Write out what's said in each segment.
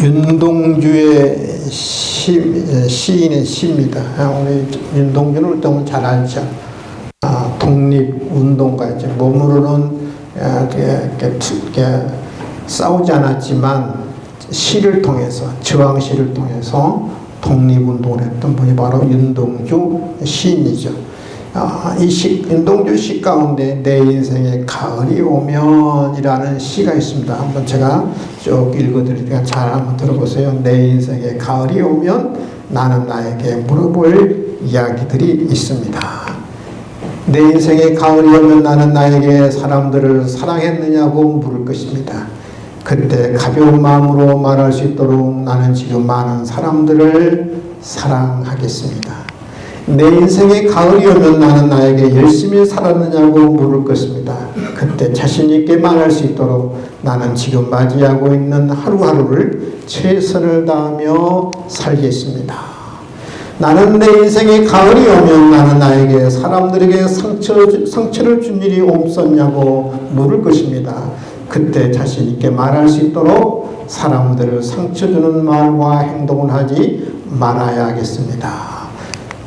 윤동주의 시인의 시입니다. 우리 윤동주는 일단 잘 알죠. 독립운동가였죠. 몸으로는 싸우지 않았지만 시를 통해서, 저항시를 통해서 독립운동을 했던 분이 바로 윤동주 시인이죠. 윤동주 시 가운데 내 인생에 가을이 오면이라는 시가 있습니다. 한번 제가 쭉 읽어드리니까 잘 한번 들어보세요. 내 인생에 가을이 오면 나는 나에게 물어볼 이야기들이 있습니다. 내 인생에 가을이 오면 나는 나에게 사람들을 사랑했느냐고 물을 것입니다. 그때 가벼운 마음으로 말할 수 있도록 나는 지금 많은 사람들을 사랑하겠습니다. 내 인생에 가을이 오면 나는 나에게 열심히 살았느냐고 물을 것입니다. 그때 자신 있게 말할 수 있도록 나는 지금 맞이하고 있는 하루하루를 최선을 다하며 살겠습니다. 나는 내 인생에 가을이 오면 나는 나에게 사람들에게 상처를 준 일이 없었냐고 물을 것입니다. 그때 자신 있게 말할 수 있도록 사람들을 상처 주는 말과 행동을 하지 말아야 하겠습니다.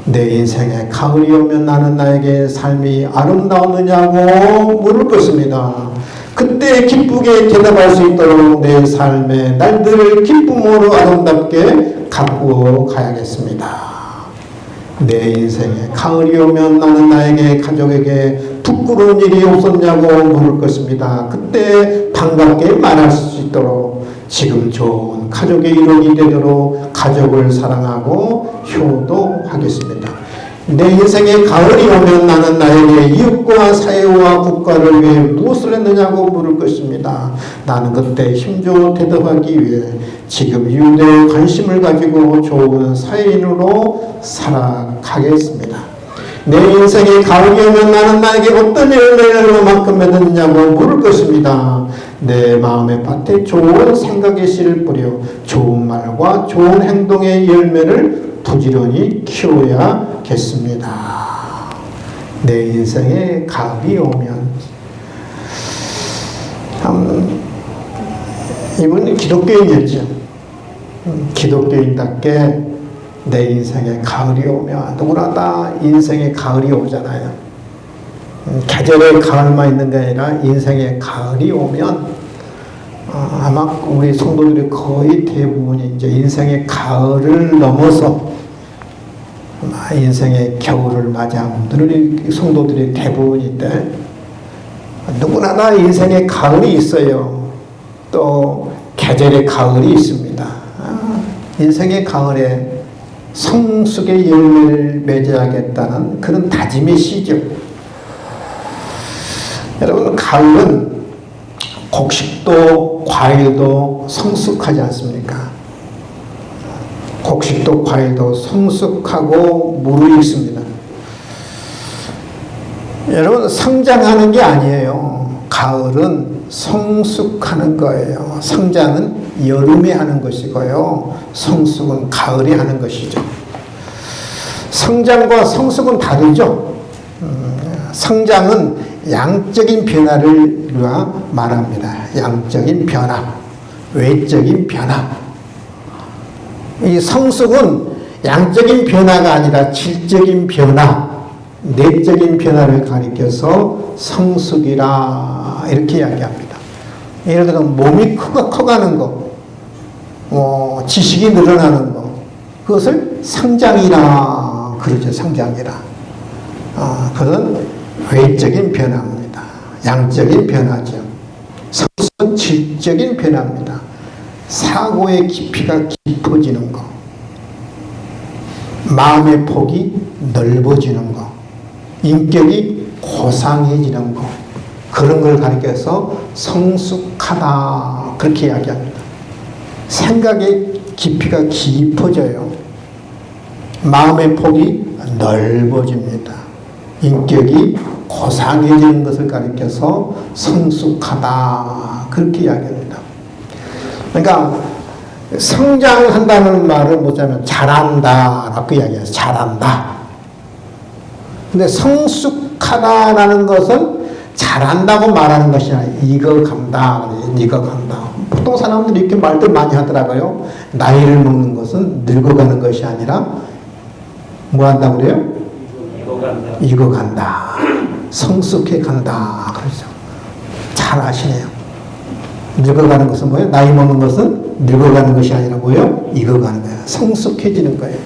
내 인생에 가을이 오면 나는 나에게 삶이 아름다웠느냐고 물을 것입니다. 그때 기쁘게 대답할 수 있도록 내 삶의 날들을 기쁨으로 아름답게 가꾸어 가야겠습니다. 내 인생에 가을이 오면 나는 나에게 가족에게 부끄러운 일이 없었냐고 물을 것입니다. 그때 반갑게 말할 수 있도록 지금 좋은 가족의 일원이 되도록 가족을 사랑하고 효도하겠습니다. 내 인생에 가을이 오면 나는 나에게 이웃과 사회와 국가를 위해 무엇을 했느냐고 물을 것입니다. 나는 그때 힘줘 대답하기 위해 지금 이웃에 관심을 가지고 좋은 사회인으로 살아가겠습니다. 내 인생에 가을이 오면 나는 나에게 어떤 열매를 만큼 맺느냐고 물을 것입니다. 내 마음의 밭에 좋은 생각의 씨를 뿌려 좋은 말과 좋은 행동의 열매를 부지런히 키워야겠습니다. 내 인생에 가을이 오면 이분은 기독교인이었죠. 기독교인답게 내 인생에 가을이 오면 누구나 다 인생에 가을이 오잖아요. 계절에 가을만 있는 게 아니라 인생에 가을이 오면 아마 우리 성도들이 거의 대부분이 이제 인생의 가을을 넘어서 인생의 겨울을 맞이한 분들이 성도들이 대부분인데 누구나 다 인생에 가을이 있어요. 또 계절의 가을이 있습니다. 인생의 가을에 성숙의 열매를 맺어야겠다는 그런 다짐의 시죠. 여러분, 가을은 곡식도 과일도 성숙하지 않습니까? 곡식도 과일도 성숙하고 무르익습니다. 여러분, 성장하는 게 아니에요. 가을은 성숙하는 거예요. 성장은 여름에 하는 것이고요. 성숙은 가을에 하는 것이죠. 성장과 성숙은 다르죠. 성장은 양적인 변화를 말합니다. 양적인 변화, 외적인 변화. 이 성숙은 양적인 변화가 아니라 질적인 변화, 내적인 변화를 가리켜서 성숙이라 이렇게 이야기합니다. 예를 들어 몸이 커가는 것, 지식이 늘어나는 것, 그것을 성장이라 그러죠. 성장이라. 그건 외적인 변화입니다. 양적인 변화죠. 성숙은 질적인 변화입니다. 사고의 깊이가 깊어지는 것, 마음의 폭이 넓어지는 것, 인격이 고상해지는 것, 그런 걸 가리켜서 성숙하다 그렇게 이야기합니다. 생각의 깊이가 깊어져요. 마음의 폭이 넓어집니다. 인격이 고상해지는 것을 가리켜서 성숙하다 그렇게 이야기합니다. 그러니까 성장한다는 말을 뭐냐면 잘한다라고 이야기해요. 잘한다. 근데 성숙하다라는 것은 잘한다고 말하는 것이 아니라 익어간다. 익어간다. 보통 사람들이 이렇게 말들 많이 하더라고요. 나이를 먹는 것은 늙어가는 것이 아니라 뭐 한다고 그래요? 익어간다. 성숙해 간다. 그러죠. 잘 아시네요. 늙어가는 것은 뭐예요? 나이 먹는 것은 늙어가는 것이 아니라 뭐예요? 익어가는 거예요. 성숙해지는 거예요.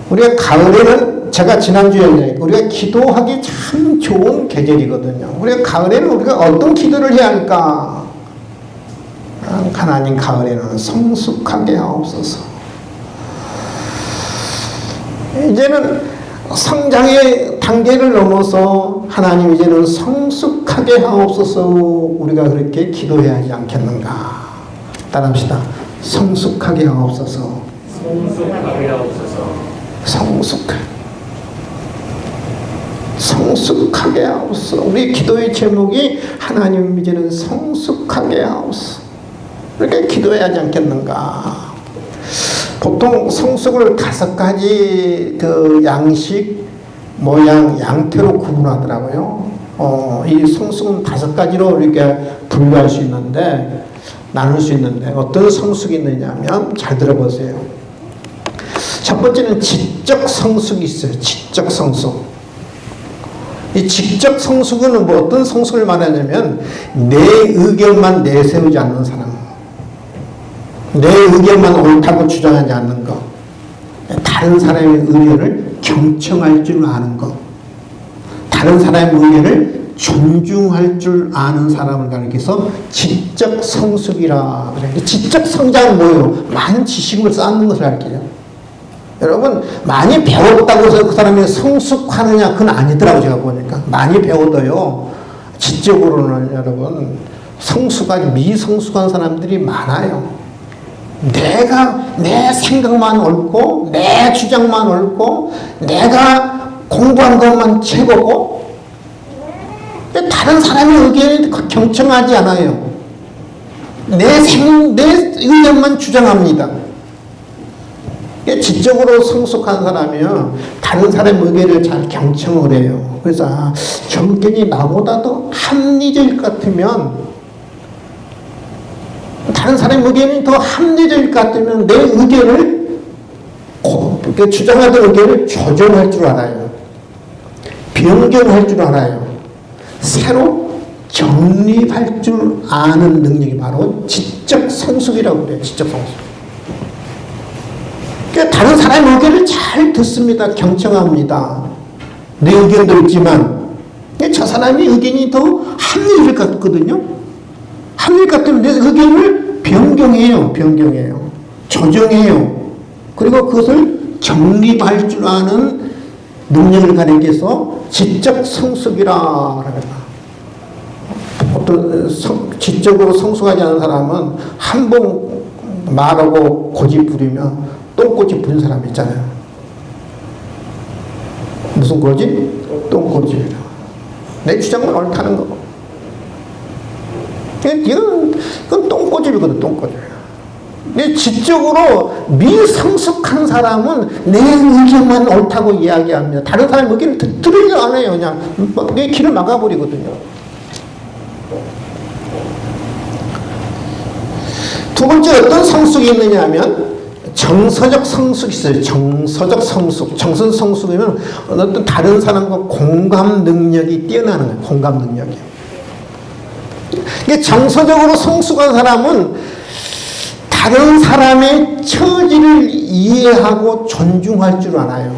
우리가 가을에는 제가 지난주에 얘기했고 우리가 기도하기 참 좋은 계절이거든요. 우리가 가을에는 우리가 어떤 기도를 해야 할까? 하나님 가을에는 성숙하게 하옵소서. 이제는 성장의 단계를 넘어서 하나님 이제는 성숙하게 하옵소서 우리가 그렇게 기도해야 하지 않겠는가. 따라합시다. 성숙하게 하옵소서. 성숙하게 하옵소서. 성숙하게 하옵소서. 우리 기도의 제목이 하나님 이제는 성숙하게 하옵소서. 이렇게 기도해야 하지 않겠는가. 보통 성숙을 5가지 그 양식, 모양, 양태로 구분하더라고요. 이 성숙은 5가지로 이렇게 분류할 수 있는데, 나눌 수 있는데, 어떤 성숙이 있느냐면, 잘 들어보세요. 첫 번째는 지적 성숙이 있어요. 지적 성숙. 이 지적 성숙은 뭐 어떤 성숙을 말하냐면, 내 의견만 내세우지 않는 사람. 내 의견만 옳다고 주장하지 않는 것. 다른 사람의 의견을 경청할 줄 아는 것. 다른 사람의 의견을 존중할 줄 아는 사람을 가리켜서 지적 성숙이라 그래요. 지적 성장은 뭐예요? 많은 지식을 쌓는 것을 가리켜요. 여러분, 많이 배웠다고 해서 그 사람이 성숙하느냐? 그건 아니더라고, 제가 보니까. 많이 배워도요, 지적으로는 여러분, 성숙하지, 미성숙한 사람들이 많아요. 내 생각만 옳고, 내 주장만 옳고, 내가 공부한 것만 최고고, 다른 사람의 의견에 경청하지 않아요. 내 의견만 주장합니다. 지적으로 성숙한 사람이요, 다른 사람의 의견을 잘 경청을 해요. 그래서 저 의견이 나보다도 합리적일 것 같으면, 다른 사람의 의견이 더 합리적일 것 같으면 내 의견을, 주장하던 의견을 조정할 줄 알아요. 변경할 줄 알아요. 새로 정립할 줄 아는 능력이 바로 지적 성숙이라고 그래요. 지적 성숙. 그러니까 다른 사람의 의견을 잘 듣습니다. 경청합니다. 내 의견도 있지만 저 사람의 의견이 더 합리적일 것 같거든요. 합리적 같으면 내 의견을 변경해요. 조정해요. 그리고 그것을 정립할 줄 아는 능력을 가리켜서 지적 성숙이라 그럽니다. 어떤 지적으로 성숙하지 않은 사람은 한 번 말하고 고집 부리면 똥꼬집 부린 사람 있잖아요. 무슨 고집? 똥꼬집. 내 주장만 옳다는 거. 그건 똥꼬집이거든, 똥꼬집. 근데 지적으로 미성숙한 사람은 내 의견만 옳다고 이야기합니다. 다른 사람의 의견을 들으려 안 해요. 그냥 내 길을 막아버리거든요. 두 번째 어떤 성숙이 있느냐 하면 정서적 성숙이 있어요. 정서적 성숙. 정서적 성숙이면 어떤 다른 사람과 공감 능력이 뛰어나는 거예요. 공감 능력이. 정서적으로 성숙한 사람은 다른 사람의 처지를 이해하고 존중할 줄 알아요.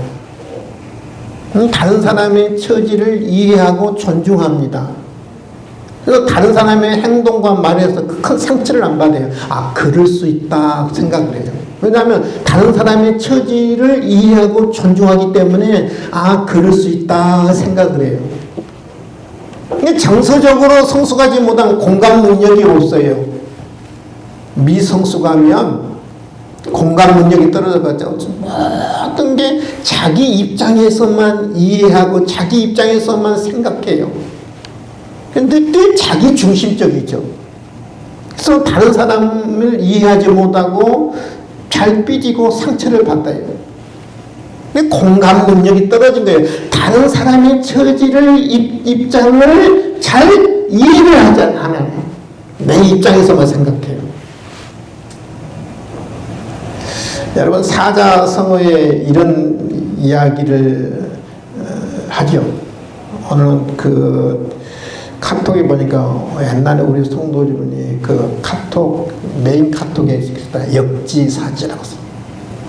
다른 사람의 처지를 이해하고 존중합니다. 그래서 다른 사람의 행동과 말에서 큰 상처를 안 받아요. 아, 그럴 수 있다 생각을 해요. 왜냐하면 다른 사람의 처지를 이해하고 존중하기 때문에 아, 그럴 수 있다 생각을 해요. 정서적으로 성숙하지 못한 공감 능력이 없어요. 미성숙하면 공감 능력이 떨어져가지고 모든 게 자기 입장에서만 이해하고 자기 입장에서만 생각해요. 근데 또 자기 중심적이죠. 그래서 다른 사람을 이해하지 못하고 잘 삐지고 상처를 받아요. 공감 능력이 떨어진 거예요. 다른 사람의 처지를 입장을 잘 이해를 하지 않으면 내 입장에서만 생각해요. 여러분 사자성어에 이런 이야기를 하죠. 오늘 그 카톡에 보니까 옛날에 우리 성도님이 그 카톡 메인 카톡에 있다 역지사지라고 써.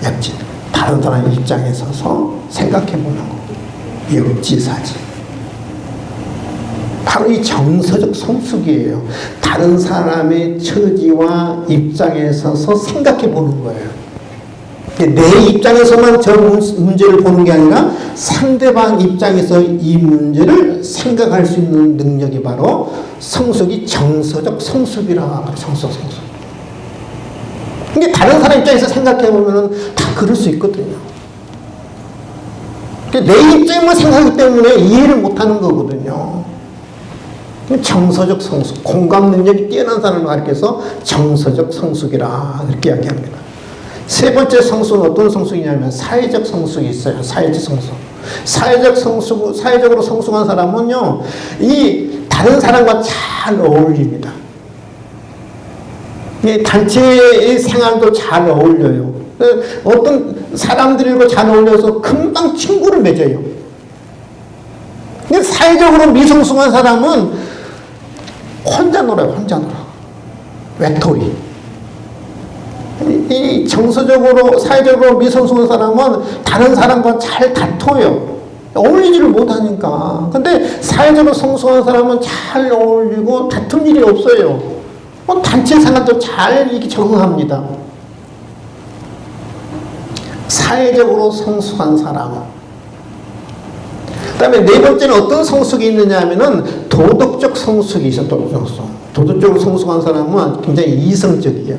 역지. 다른 사람 입장에 서서 생각해 보는 거. 역지사지. 바로 이 정서적 성숙이에요. 다른 사람의 처지와 입장에 서서 생각해 보는 거예요. 내 입장에서만 저 문제를 보는 게 아니라 상대방 입장에서 이 문제를 생각할 수 있는 능력이 바로 성숙이 정서적 성숙이라. 정서적 성숙. 근데 다른 사람 입장에서 생각해 보면은 다 그럴 수 있거든요. 내 입장만 생각하기 때문에 이해를 못 하는 거거든요. 정서적 성숙, 공감 능력이 뛰어난 사람을 가리켜서 정서적 성숙이라 이렇게 이야기합니다. 세 번째 성숙은 어떤 성숙이냐면 사회적 성숙이 있어요. 사회적 성숙. 사회적으로 성숙한 사람은요, 이 다른 사람과 잘 어울립니다. 이 단체의 생활도 잘 어울려요. 어떤 사람들과 잘 어울려서 금방 친구를 맺어요. 근데 사회적으로 미성숙한 사람은 혼자 놀아요. 혼자 놀아. 외톨이. 이 정서적으로 사회적으로 미성숙한 사람은 다른 사람과 잘 다퉈요. 어울리지를 못하니까. 근데 사회적으로 성숙한 사람은 잘 어울리고 다툼 일이 없어요. 단체 생활도 잘 이렇게 적응합니다. 사회적으로 성숙한 사람. 그 다음에 네 번째는 어떤 성숙이 있느냐 하면은 도덕적 성숙이 있어요. 도덕적으로 성숙한 사람은 굉장히 이성적이에요.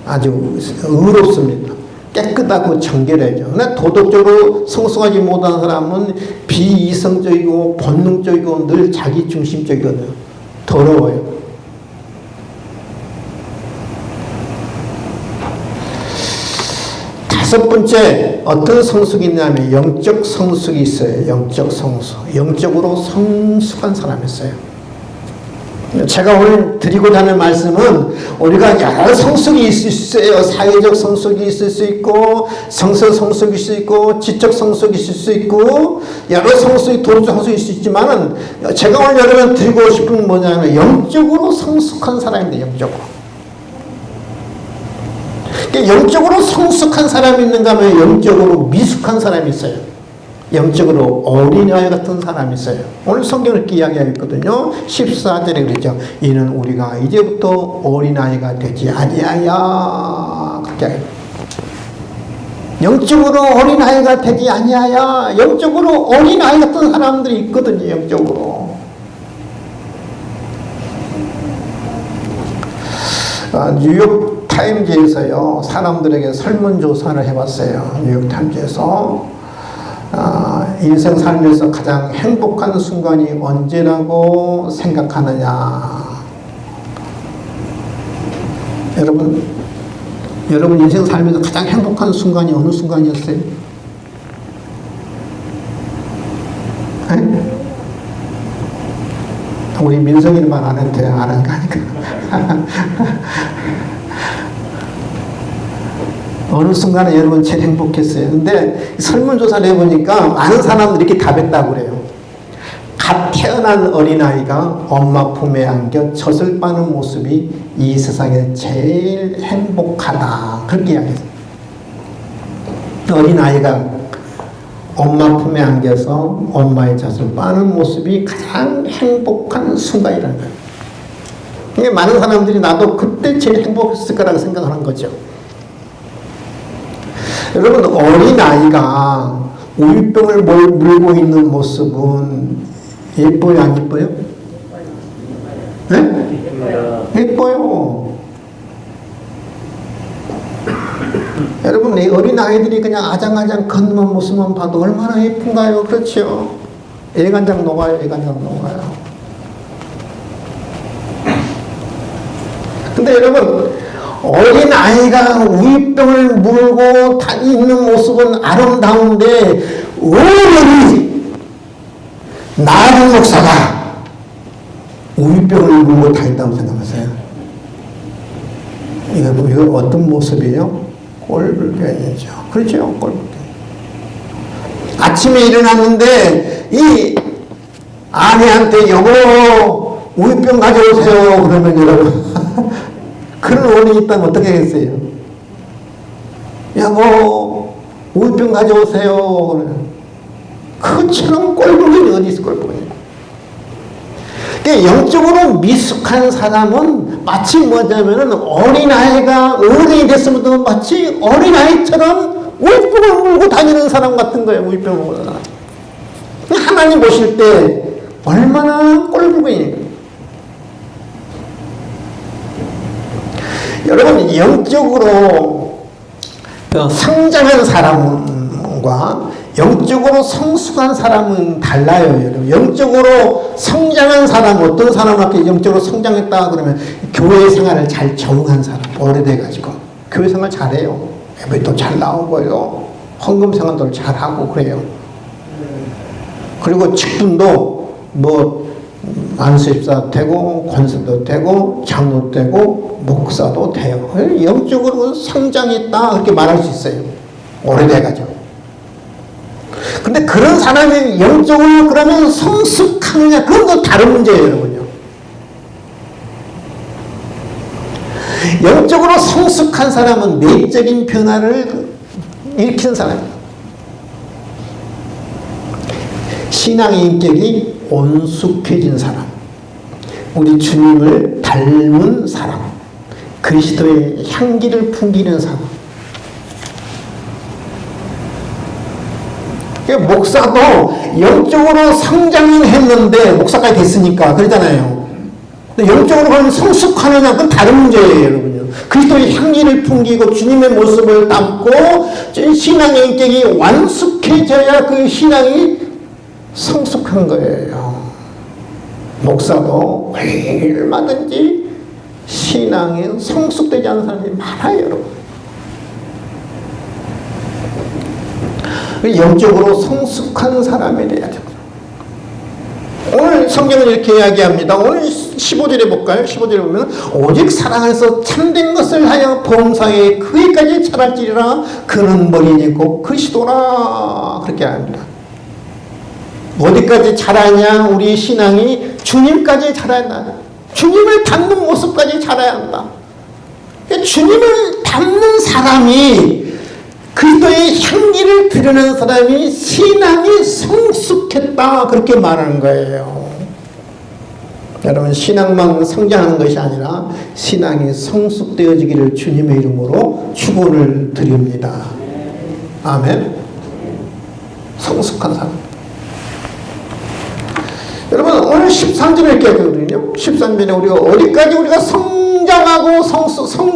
아주 의롭습니다. 깨끗하고 정결해져. 근데 도덕적으로 성숙하지 못한 사람은 비이성적이고 본능적이고 늘 자기중심적이거든요. 더러워요. 다섯 번째 어떤 성숙이 있냐면 영적 성숙이 있어요. 영적 성숙. 영적으로 성숙한 사람이 있어요. 제가 오늘 드리고자 하는 말씀은 우리가 여러 성숙이 있을 수 있어요. 사회적 성숙이 있을 수 있고 정서 성숙이 있을 수 있고 지적 성숙이 있을 수 있고 여러 성숙이 도덕적 성숙이 있을 수 있지만 제가 오늘 여러분 드리고 싶은 건 뭐냐면 영적으로 성숙한 사람인데 영적으로. 영적으로 성숙한 사람이 있는가 하면 영적으로 미숙한 사람이 있어요. 영적으로 어린아이 같은 사람이 있어요. 오늘 성경을 이렇게 이야기하거든요. 14절에 그랬죠. 이는 우리가 이제부터 어린아이가 되지 아니하야. 그렇게 영적으로 어린아이가 되지 아니하야. 영적으로 어린아이 같은 사람들이 있거든요. 영적으로. 뉴욕 타임즈에서요. 사람들에게 설문조사를 해봤어요. 뉴욕 타임즈에서. 인생 살면서 가장 행복한 순간이 언제라고 생각하느냐. 여러분 인생 살면서 가장 행복한 순간이 어느 순간이었어요? 에? 우리 민성이는 말 안 해도 돼. 안 하는 거 아니까. 어느 순간에 여러분 제일 행복했어요. 근데 설문조사를 해보니까 많은 사람들이 이렇게 답했다고 그래요. 갓 태어난 어린아이가 엄마 품에 안겨 젖을 빠는 모습이 이 세상에 제일 행복하다. 그렇게 이야기했어요. 어린아이가 엄마 품에 안겨서 엄마의 젖을 빠는 모습이 가장 행복한 순간이라는 거예요. 이게 많은 사람들이 나도 그때 제일 행복했을 거라고 생각하는 거죠. 여러분 어린아이가 우유병을 물고 있는 모습은 예뻐요 안 예뻐요? 네? 예뻐요. 여러분 이 어린아이들이 그냥 아장아장 걷는 모습만 봐도 얼마나 예쁜가요? 그렇죠? 애간장 녹아요. 애간장 녹아요. 근데 여러분 어린아이가 우유병을 물고 있는 모습은 아름다운데 어른이 나는 목사가 우유병을 물고 다닌다고 생각하세요. 이거 어떤 모습이에요? 꼴불견이죠. 그렇죠? 꼴불견. 아침에 일어났는데 이 아내한테 여보 우유병 가져오세요. 그러면 여러분 그런 원인이 있다면 어떻게 하겠어요? 여보 우유병 가져오세요. 그처럼 꼴불견이 어디 있을 꼴불견이. 영적으로 미숙한 사람은 마치 뭐냐면은 어린아이가 어른이 됐으면 마치 어린아이처럼 우유병을 물고 다니는 사람 같은 거예요. 우유병을 물고 다니는 사람. 하나님 보실 때 얼마나 꼴불견이에요. 여러분 영적으로 성장한 사람과 영적으로 성숙한 사람은 달라요. 여러분. 영적으로 성장한 사람, 어떤 사람한테 영적으로 성장했다 그러면 교회 생활을 잘 적응한 사람, 오래돼가지고 교회 생활 잘해요. 예배도 잘 나오고요. 헌금 생활도 잘하고 그래요. 그리고 직분도 뭐 안수집사 되고 권사도 되고 장로 되고 목사도 돼요. 영적으로 성장했다 그렇게 말할 수 있어요. 오래돼가지고. 근데 그런 사람이 영적으로 그러면 성숙하느냐 그건 또 다른 문제예요. 여러분요. 영적으로 성숙한 사람은 내적인 변화를 일으키는 사람이에요. 신앙의 인격이 온숙해진 사람, 우리 주님을 닮은 사람, 그리스도의 향기를 풍기는 사람. 목사도 영적으로 성장은 했는데 목사까지 됐으니까 그러잖아요. 근데 영적으로 그러면 성숙하느냐 그건 다른 문제예요. 여러분요. 그리스도의 향기를 풍기고 주님의 모습을 담고 신앙의 인격이 완숙해져야 그 신앙이 성숙한 거예요. 목사도 얼마든지 신앙이 성숙되지 않은 사람이 많아요. 여러분. 영적으로 성숙한 사람이 돼야죠. 오늘 성경은 이렇게 이야기합니다. 오늘 15절에 볼까요? 15절에 보면 오직 사랑에서 참된 것을 하여 범사에 그에까지 자랄지리라 그는 머리니 곧 그리스도라 그렇게 합니다. 어디까지 자라냐? 우리 신앙이 주님까지 자라야 한다. 주님을 닮는 모습까지 자라야 한다. 주님을 닮는 사람이 그리스도의 향기를 드러내는 사람이 신앙이 성숙했다 그렇게 말하는 거예요. 여러분 신앙만 성장하는 것이 아니라 신앙이 성숙되어지기를 주님의 이름으로 축원을 드립니다. 아멘. 성숙한 사람. 여러분 오늘 13절에 이렇게 하거든요. 13절에 우리가 어디까지 우리가 성장하고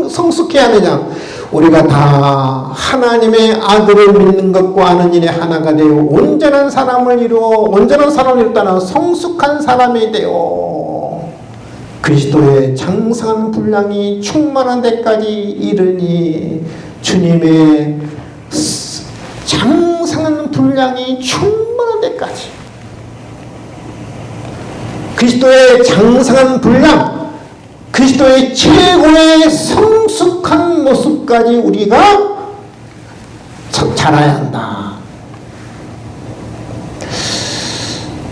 성숙해야 하느냐. 우리가 다 하나님의 아들을 믿는 것과 아는 일에 하나가 되어 온전한 사람을 이루어 성숙한 사람이 되어 그리스도의 장성한 분량이 충만한 데까지 이르니 주님의 장성한 분량이 충만한 데까지 그리스도의 장성한 분량 그리스도의 최고의 성숙한 모습까지 우리가 자라야 한다.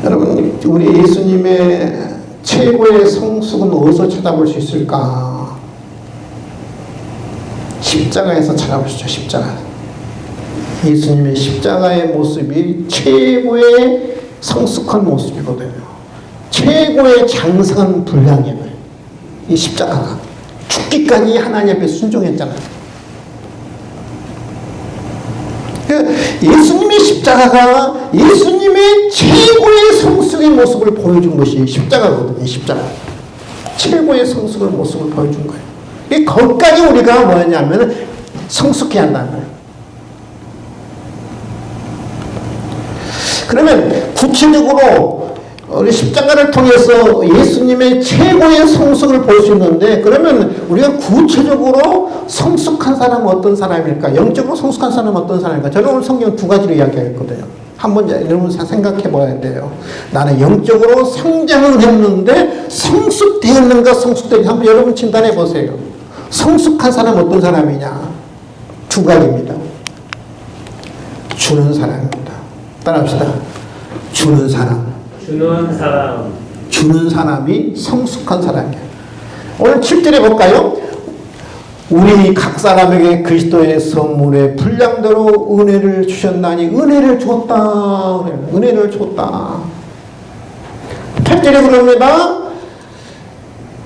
여러분 우리 예수님의 최고의 성숙은 어디서 찾아볼 수 있을까? 십자가에서 찾아보시죠. 십자가. 예수님의 십자가의 모습이 최고의 성숙한 모습이거든요. 최고의 장성한 분량이에요. 이 십자가가 죽기까지 하나님 앞에 순종했잖아요. 예수님의 십자가가 예수님의 최고의 성숙의 모습을 보여준 것이 십자가거든요. 십자가 최고의 성숙의 모습을 보여준 거예요. 거기까지 우리가 뭐냐면 성숙해야 한다는 거예요. 그러면 구체적으로 우리 십자가를 통해서 예수님의 최고의 성숙을 볼 수 있는데 그러면 우리가 구체적으로 성숙한 사람은 어떤 사람일까? 영적으로 성숙한 사람은 어떤 사람일까? 저는 오늘 성경 두 가지로 이야기했거든요. 한번 여러분 생각해 봐야 돼요. 나는 영적으로 성장을 했는데 성숙되었는가 성숙되었는가 한번 여러분 진단해 보세요. 성숙한 사람은 어떤 사람이냐? 두 가지입니다. 주는 사람입니다. 따라합시다. 주는 사람. 주는 사람. 주는 사람이 성숙한 사람이에요. 오늘 7절에 볼까요? 우리 각 사람에게 그리스도의 선물에 분량대로 은혜를 주셨나니 은혜를 줬다. 은혜를 줬다. 8절에 그럽니다.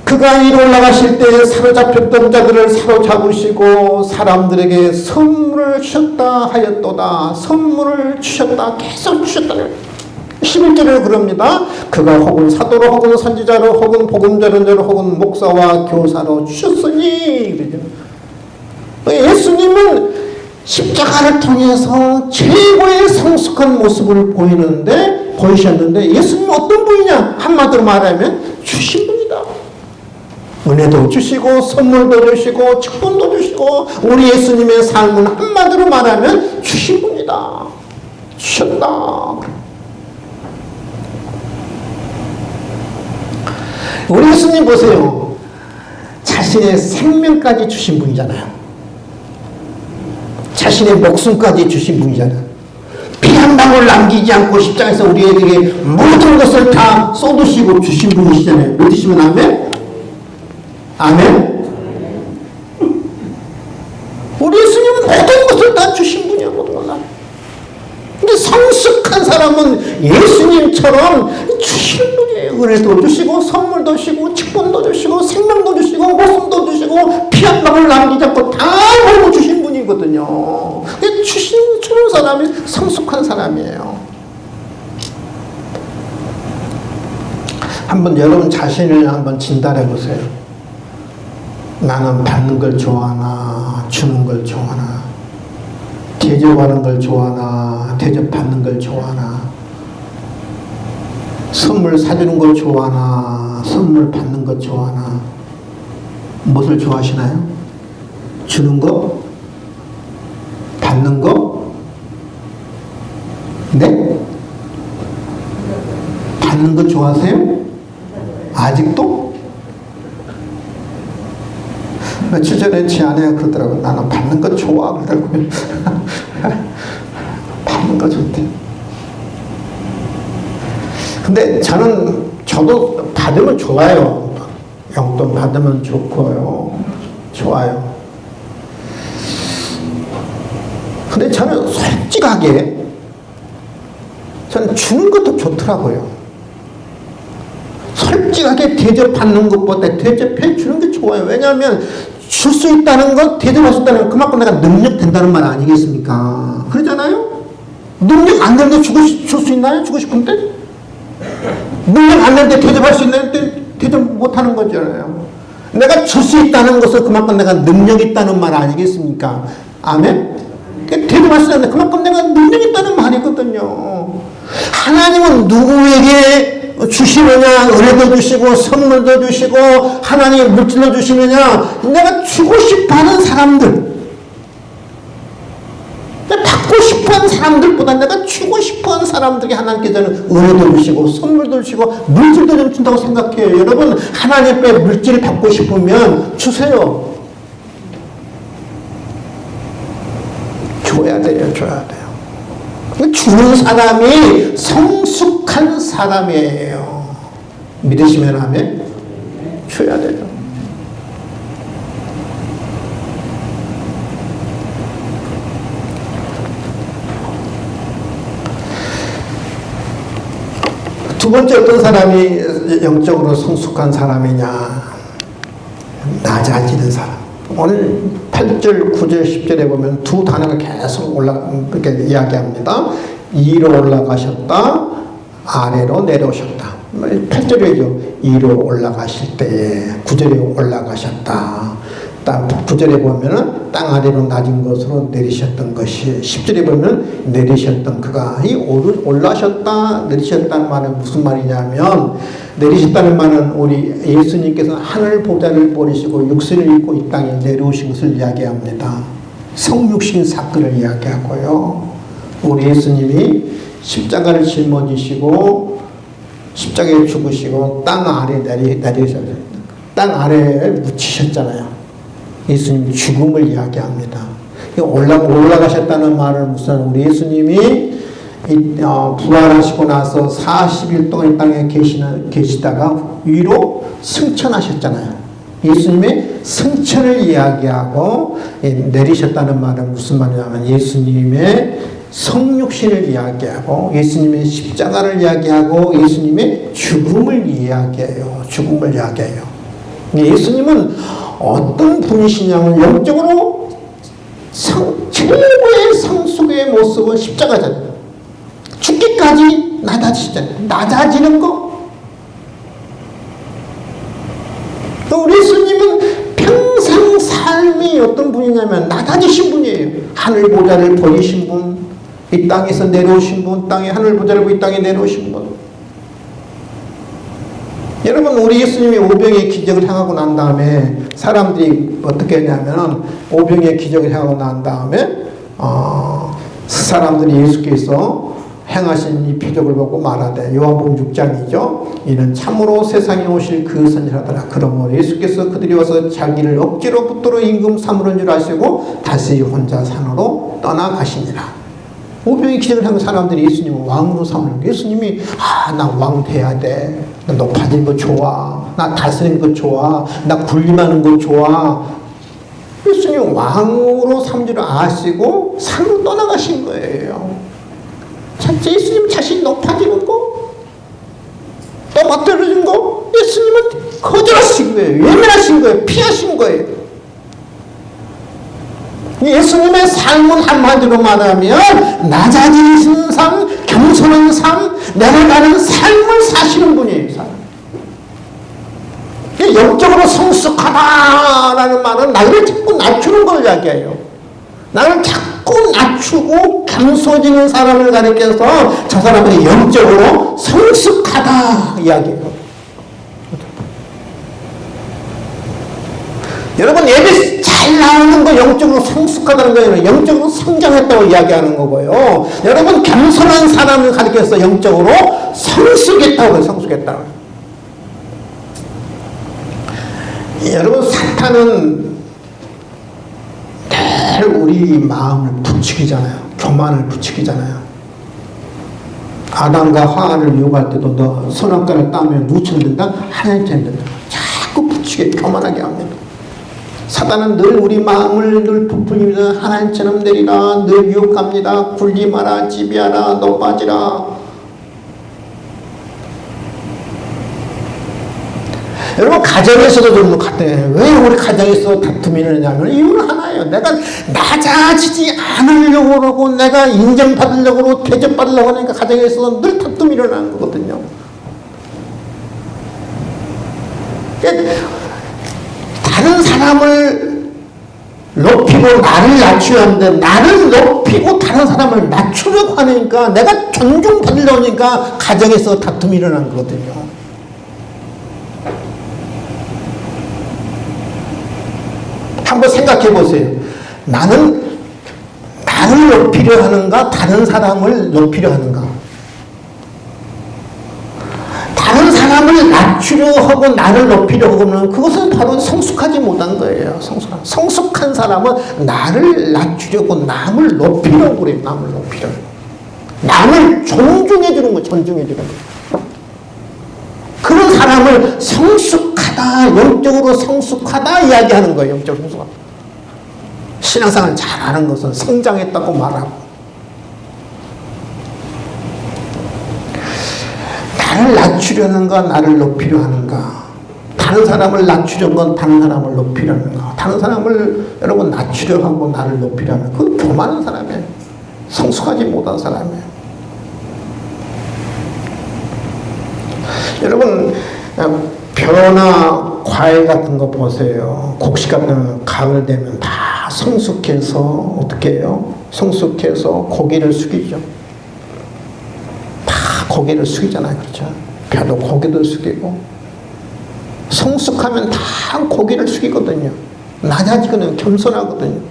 그가 위로 올라가실 때 사로잡혔던 자들을 사로잡으시고 사람들에게 선물을 주셨다 하였도다. 선물을 주셨다. 계속 주셨다는 11절에 그럽니다. 그가 혹은 사도로 혹은 선지자로 혹은 복음전언자로 혹은 목사와 교사로 주셨으니 그러죠. 예수님은 십자가를 통해서 최고의 성숙한 모습을 보이셨는데 예수님은 어떤 분이냐? 한마디로 말하면 주신 분이다. 은혜도 주시고 선물도 주시고 직분도 주시고 우리 예수님의 삶은 한마디로 말하면 주신 분이다. 주셨다. 우리 예수님 보세요. 자신의 생명까지 주신 분이잖아요. 자신의 목숨까지 주신 분이잖아요. 피 한 방울 남기지 않고 십자가에서 우리에게 모든 것을 다 쏟으시고 주신 분이시잖아요. 믿으시면 아멘? 아멘? 우리 예수님은 모든 것을 다 주신 분이야. 모든 걸 다. 근데 성숙한 사람은 예수님처럼 주신 분이에요. 은혜도 주시고 선물도 주시고 직분도 주시고 생명도 주시고 목숨도 주시고 피 한 방울 남기지 않고 다 모두 주신 분이거든요. 주는 사람이 성숙한 사람이에요. 한번 여러분 자신을 한번 진단해 보세요. 나는 받는 걸 좋아하나 주는 걸 좋아하나 대접하는 걸 좋아하나 대접받는 걸 좋아하나 선물 사주는 걸 좋아하나 선물 받는 걸 좋아하나 무엇을 좋아하시나요? 주는 거? 받는 거? 네? 받는 거 좋아하세요? 아직도? 며칠 전에 제 아내가 그러더라고요. 나는 받는 거 좋아. 그러더라고요. 받는 거 좋대. 근데 저도 받으면 좋아요. 용돈 받으면 좋고요. 좋아요. 근데 저는 솔직하게 저는 주는 것도 좋더라고요. 솔직하게 대접받는 것보다 대접해 주는 게 좋아요. 왜냐하면 줄 수 있다는 건 대접할 수 있다는 건 그만큼 내가 능력 된다는 말 아니겠습니까? 그러잖아요? 능력 안 되는데 줄 수 있나요? 주고 싶은데? 능력 안 되는데 대접할 수 있는데 대접 못하는 거잖아요. 내가 줄 수 있다는 것은 그만큼 내가 능력이 있다는 말 아니겠습니까? 아멘? 대접할 수 있는데 그만큼 내가 능력이 있다는 말이거든요. 하나님은 누구에게 주시느냐, 은혜도 주시고 선물도 주시고 하나님의 물질도 주시느냐, 내가 주고 싶어하는 사람들, 받고 싶어하는 사람들보다 내가 주고 싶어하는 사람들에게 하나님께서는 은혜도 주시고 선물도 주시고 물질도 좀 준다고 생각해요. 여러분 하나님께 물질 받고 싶으면 주세요. 줘야 돼요. 줘야 돼요. 주는 사람이 성숙한 사람이에요. 믿으시면 하면 줘야 돼요. 두 번째 어떤 사람이 영적으로 성숙한 사람이냐? 낮아지는 사람. 오늘 8절, 9절, 10절에 보면 두 단어가 계속 이렇게 이야기합니다. 위로 올라가셨다, 아래로 내려오셨다. 8절이죠. 위로 올라가실 때에 9절에 올라가셨다. 9절에 보면은 땅 아래로 낮은 것으로 내리셨던 것이 10절에 보면 내리셨던 그가 이 올라셨다 내리셨다는 말은 무슨 말이냐면 내리셨다는 말은 우리 예수님께서 하늘 보좌를 버리시고 육신을 입고 이 땅에 내려오신 것을 이야기합니다. 성육신 사건을 이야기하고요. 우리 예수님이 십자가를 짊어지시고 십자가에 죽으시고 땅 아래 내리셔서 땅 아래에 묻히셨잖아요. 예수님 죽음을 이야기합니다. 올라가셨다는 말은 무슨 우리 예수님이 부활하시고 나서 40일 동안 이 땅에 계시다가 위로 승천하셨잖아요. 예수님의 승천을 이야기하고 내리셨다는 말은 무슨 말이냐면 예수님의 성육신을 이야기하고 예수님의 십자가를 이야기하고 예수님의 죽음을 이야기해요. 죽음을 이야기해요. 예수님은 어떤 분이시냐면 영적으로 최고의 성숙의 모습은 십자가잖아요. 죽기까지 낮아지잖아요. 낮아지는 거. 우리 예수님은 평생 삶이 어떤 분이냐면 낮아지신 분이에요. 하늘 보좌를 버리신 분, 이 땅에서 내려오신 분, 땅에 하늘 보좌를 보고 이 땅에 내려오신 분. 여러분, 우리 예수님이 오병의 기적을 행하고 난 다음에 사람들이 어떻게 했냐면 오병의 기적을 행하고 난 다음에 사람들이 예수께서 행하신 이 표적을 보고 말하되 요한복음 6장이죠. 이는 참으로 세상에 오실 그 선지라더라. 그러므로 예수께서 그들이 와서 자기를 억지로 붙들어 임금 삼으는 줄 아시고 다시 혼자 산으로 떠나가시니라. 오병의 기적을 하는 사람들이 예수님을 왕으로 삼는 거예요. 예수님이 나 왕 돼야 돼. 나 높아지는 거 좋아. 나 다스리는 거 좋아. 나 군림하는 거 좋아. 예수님 왕으로 삼는 줄 아시고 산으로 떠나가신 거예요. 예수님 자신이 높아지는 거, 또 맞들어진 거, 예수님은 거절하신 거예요. 외면하신 거예요. 피하신 거예요. 예수님의 삶은 한마디로 말하면 낮아지는 삶, 겸손한 삶, 내려가는 삶을 사시는 분이에요. 영적으로 성숙하다라는 말은 나를 자꾸 낮추는 걸 이야기해요. 나를 자꾸 낮추고 감소지는 사람을 가리켜서 저 사람은 영적으로 성숙하다 이야기해요. 여러분, 예배 잘 나오는 거 영적으로 성숙하다는 거예요. 영적으로 성장했다고 이야기하는 거고요. 여러분, 겸손한 사람을 가리켜서 영적으로 성숙했다고 해요. 성숙했다고. 여러분, 사탄은 늘 우리 마음을 부추기잖아요. 교만을 부추기잖아요. 아담과 하와를 유혹할 때도 너 선악과를 따면 누구처럼 된다? 하나님처럼 된다. 자꾸 부추겨 교만하게 합니다. 사단은 늘 우리 마음을 늘 부풀리면서 하나님처럼 되리라, 늘 유혹합니다. 굴리 마라, 지비하라, 너 빠지라. 여러분, 가정에서도 좀 같아요. 왜 우리 가정에서 다툼이 일어나냐면 이유는 하나예요. 내가 낮아지지 않으려고 그러고 내가 인정받으려고 그러고 대접받으려고 하니까 가정에서 늘 다툼이 일어나는 거거든요. 다른 사람을 높이고 나를 낮추려 하는데 나를 높이고 다른 사람을 낮추려고 하니까 내가 존중받으려고 하니까 가정에서 다툼이 일어나는 거거든요. 한번 생각해 보세요. 나는 나를 높이려 하는가? 다른 사람을 높이려 하는가? 다른 사람을 낮추려 하고 나를 높이려 하면 그것은 바로 성숙하지 못한 거예요. 성숙한 사람은 나를 낮추려고 남을 높이려고 그래요. 남을 높이려고. 남을 존중해 주는 거예요. 존중해 주는 거예요. 그런 사람을 성숙하다, 영적으로 성숙하다 이야기하는 거예요. 영적으로 성숙하다. 신앙생활을 잘하는 것은 성장했다고 말하고, 나를 낮추려는가, 나를 높이려 하는가, 다른 사람을 낮추려는 다른 사람을 높이려 하는가, 다른 사람을 여러분 낮추려 하고 나를 높이려 하는, 그 교만한 사람이에요. 성숙하지 못한 사람이에요. 여러분, 벼나 과일 같은 거 보세요. 곡식 같은 거 가을 되면 다 성숙해서 어떻게 해요? 성숙해서 고개를 숙이죠. 다 고개를 숙이잖아요. 그렇죠? 벼도 고개도 숙이고 성숙하면 다 고개를 숙이거든요. 낮아지거든요. 겸손하거든요.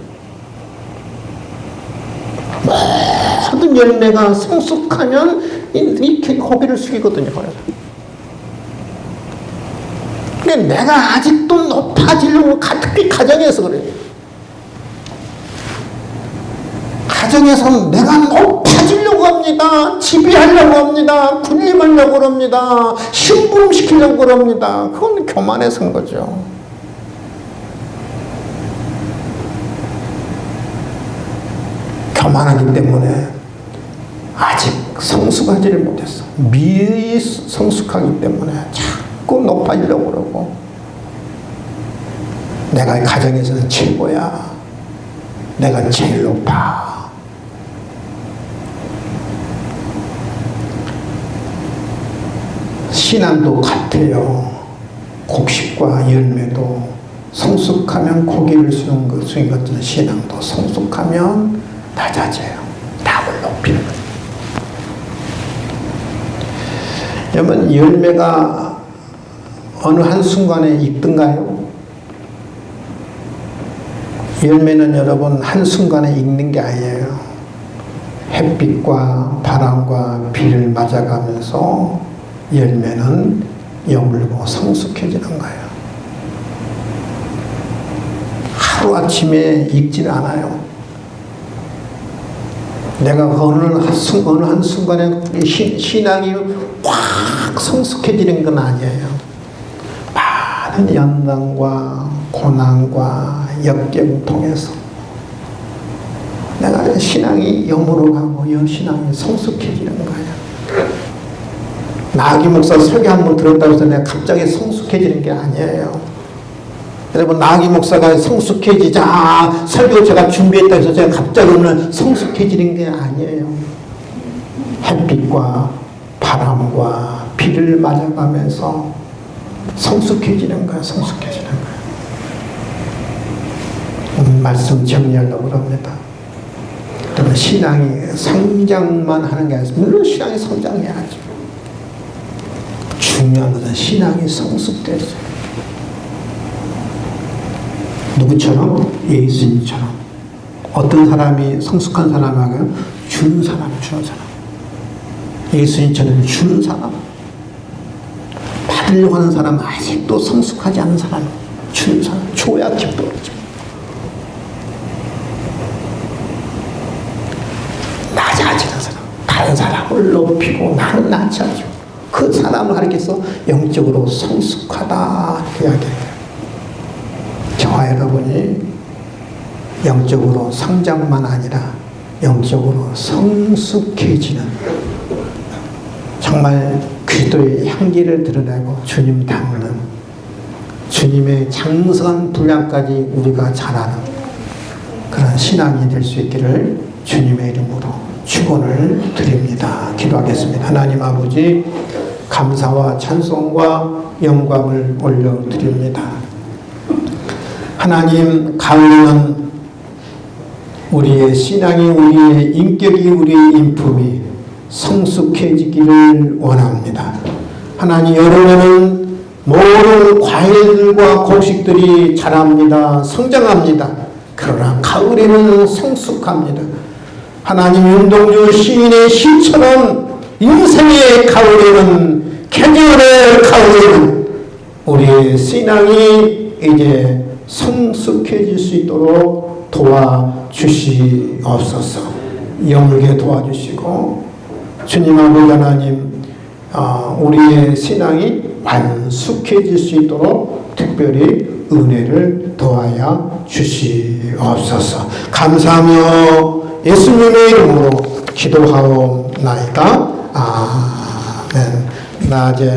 모든 열매가 성숙하면 이 고개를 숙이거든요. 근데 내가 아직도 높아지려고 특히 가정에서 그래요. 가정에서는 내가 높아지려고 합니다. 지배하려고 합니다. 군림하려고 합니다. 심부름시키려고 합니다. 그건 교만해서인 거죠. 교만하기 때문에 아직 성숙하지를 못했어. 미리 성숙하기 때문에 자꾸 높아지려고 그러고, 내가 가정에서는 최고야. 내가 제일 높아. 신앙도 같아요. 곡식과 열매도 성숙하면 고기를 숙인 것처럼 신앙도 성숙하면 낮아져요. 답을 높이는 거예요. 여러분, 열매가 어느 한순간에 익든가요? 열매는 여러분 한순간에 익는 게 아니에요. 햇빛과 바람과 비를 맞아가면서 열매는 여물고 성숙해지는 거예요. 하루아침에 익지는 않아요. 내가 어느 한순간에 신앙이 확 성숙해지는 건 아니에요. 많은 연단과 고난과 역경을 통해서 내가 신앙이 여물어가고 신앙이 성숙해지는 거예요. 나기 목사 설교 한번 들었다고 해서 내가 갑자기 성숙해지는 게 아니에요. 여러분, 나기 목사가 성숙해지자 설교 제가 준비했다고 해서 제가 갑자기 오늘 성숙해지는 게 아니에요. 햇빛과 바람과 비를 맞아가면서 성숙해지는 거예요. 성숙해지는 거예요. 말씀 정리하려고 합니다. 그러면 신앙이 성장만 하는 게 아니라, 물론 신앙이 성장해야죠. 중요한 것은 신앙이 성숙됐어요. 누구처럼? 예수님처럼. 어떤 사람이 성숙한 사람이라고요? 주는 사람. 예수님처럼 주는 사람. 받으려고 하는 사람, 아직도 성숙하지 않은 사람, 주는 사람. 줘야 기뻐하죠. 낮아지는 사람. 다른 사람을 높이고 나는 낮아지고. 그 사람을 가리켜서 영적으로 성숙하다 이렇게 이야기해요. 저와 여러분이 영적으로 성장만 아니라 영적으로 성숙해지는, 정말 그리스도의 향기를 드러내고 주님 닮는, 주님의 장성한 분량까지 우리가 자라는 그런 신앙이 될 수 있기를 주님의 이름으로 축원을 드립니다. 기도하겠습니다. 하나님 아버지, 감사와 찬송과 영광을 올려드립니다. 하나님, 가을에는 우리의 신앙이, 우리의 인격이, 우리의 인품이 성숙해지기를 원합니다. 하나님, 여름에는 모든 과일들과 곡식들이 자랍니다. 성장합니다. 그러나 가을에는 성숙합니다. 하나님, 윤동주 시인의 시처럼 인생의 가을에는, 계절의 가을에는 우리의 신앙이 이제 성숙해질 수 있도록 도와주시옵소서. 여물게 도와주시고, 주님 아버지 하나님, 우리의 신앙이 완숙해질 수 있도록 특별히 은혜를 더하여 주시옵소서. 감사하며 예수님의 이름으로 기도하옵나이다. 아멘. 낮에